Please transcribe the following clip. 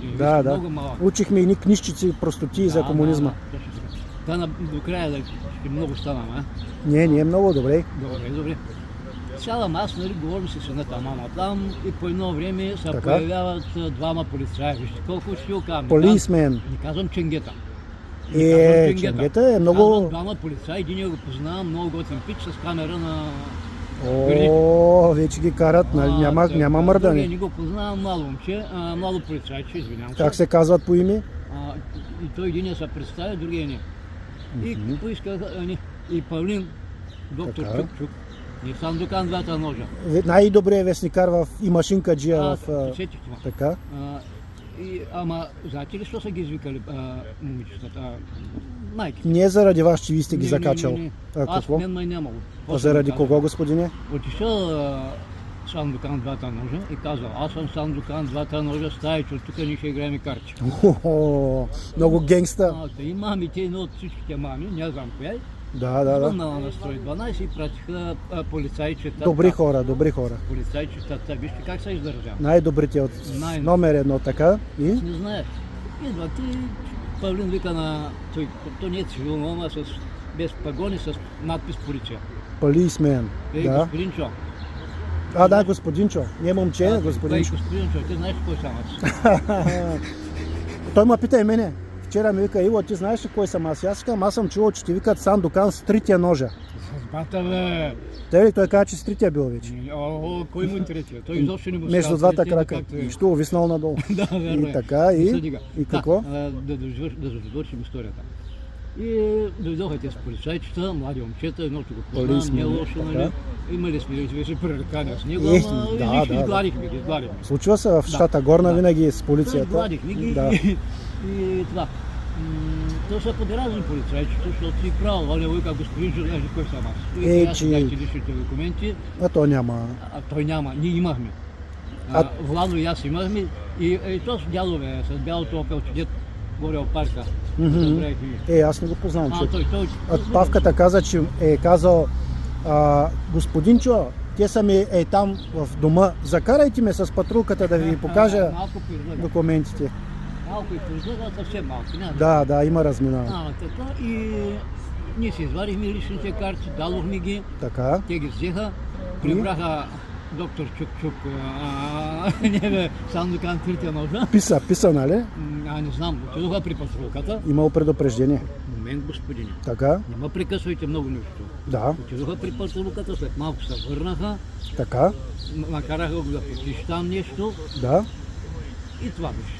един Да, виски, да. много малък. Учихме едни книжчици, простотии за комунизма. Да, точно така. До края да ще много станам, а? Не е много добре. Добре. Сядам аз, нали, говорим си с едната мама там и по едно време се Така. появяват двама полицаи. Вижте колко ще окам. Полисмен. Не казвам ченгета. Ченгета е много... Казвам двама полицаи, един го познавам, много готин пич с камера на... О, вече ги карат, нали? Няма Другия мърдане. не го познавам, младо момче, младо полицайче, извинявам се. Как се казват по име? И той един се представя, другия не. И поискаха, и Павлин, доктор Така. Чук, и Сандукан двата ножа. Най-добрият вестникар и машинкаджия в... Сетих това. Така. Ама, знаете ли, що са ги извикали момичетата, майки? Не заради вас, че ви сте ги Не, закачал. не. А Аз какво? мен май нямало. А заради кого, господине? Отишъл Сандукан двата ножа и казал, аз съм Сандукан двата ножа, стайчо, тук ние ще играем карти. Хо-хо, много генгста. И мамите, едно от всичките мами, не знам коя е, Да. звъннала на 112 и пратиха полицайчета. Добри хора. Полицайчетата, вижте как се издържава. Най-добрите от номер едно, така. И? Не знаеш. Идват и Павлин вика на... То не е цивилно, ама без пагони, с надпис полиция. Полисмен. Да. Господин Чо. Да, господинчо. Не момче, господинчо. Господин Чо, ти знаеш кой съм аз? Той ме пита и мене. Вчера ми вика, Иво, ти знаеш ли кой съм аз? Аз казвам, аз съм чувал, че ти викат Сандукан с трития ножа. С бата, бе! Той каза, че с трития бил вече. Кой му е третия? Той изобщо не му Между двата крака. И що увиснал надолу. Да, верно И е. така, и какво? Да завършим историята. И дойдоха те с полицайчета, млади момчета, едното го познавам, не е лошо, нали? Имали сме известни пререкания с него, ама изгладихме ги. Случва се в щата Горна винаги с полицията. Изгладихме ги и това. То са подразни полицайчета, защото си правил, але вика господин Журнал, кой съм аз? Аз дайте личните документи. А то няма. Той няма, ние имахме. Владо и аз имахме и то с дядове, с бялото опелче, дед горе от парка. Аз не го познавам. Павката каза, че е казал, господинчо, те са ми там в дома, закарайте ме с патрулката да ви покажа документите. Малко и познава, съвсем малко. Да, има разминаване. Така и ние си извадихме личните карти, дадохме ги, така. Те ги взеха, прибраха доктор Чук, Сандукан трития ножа. Писа, нали? Не знам, отидоха при патрулката. Имало предупреждение. Момент, господине. Така. Няма прекъсвайте много нещо. Да. Отидоха при патрулката, след малко се върнаха. Така. Накараха го да потиш там нещо. Да. И това беше.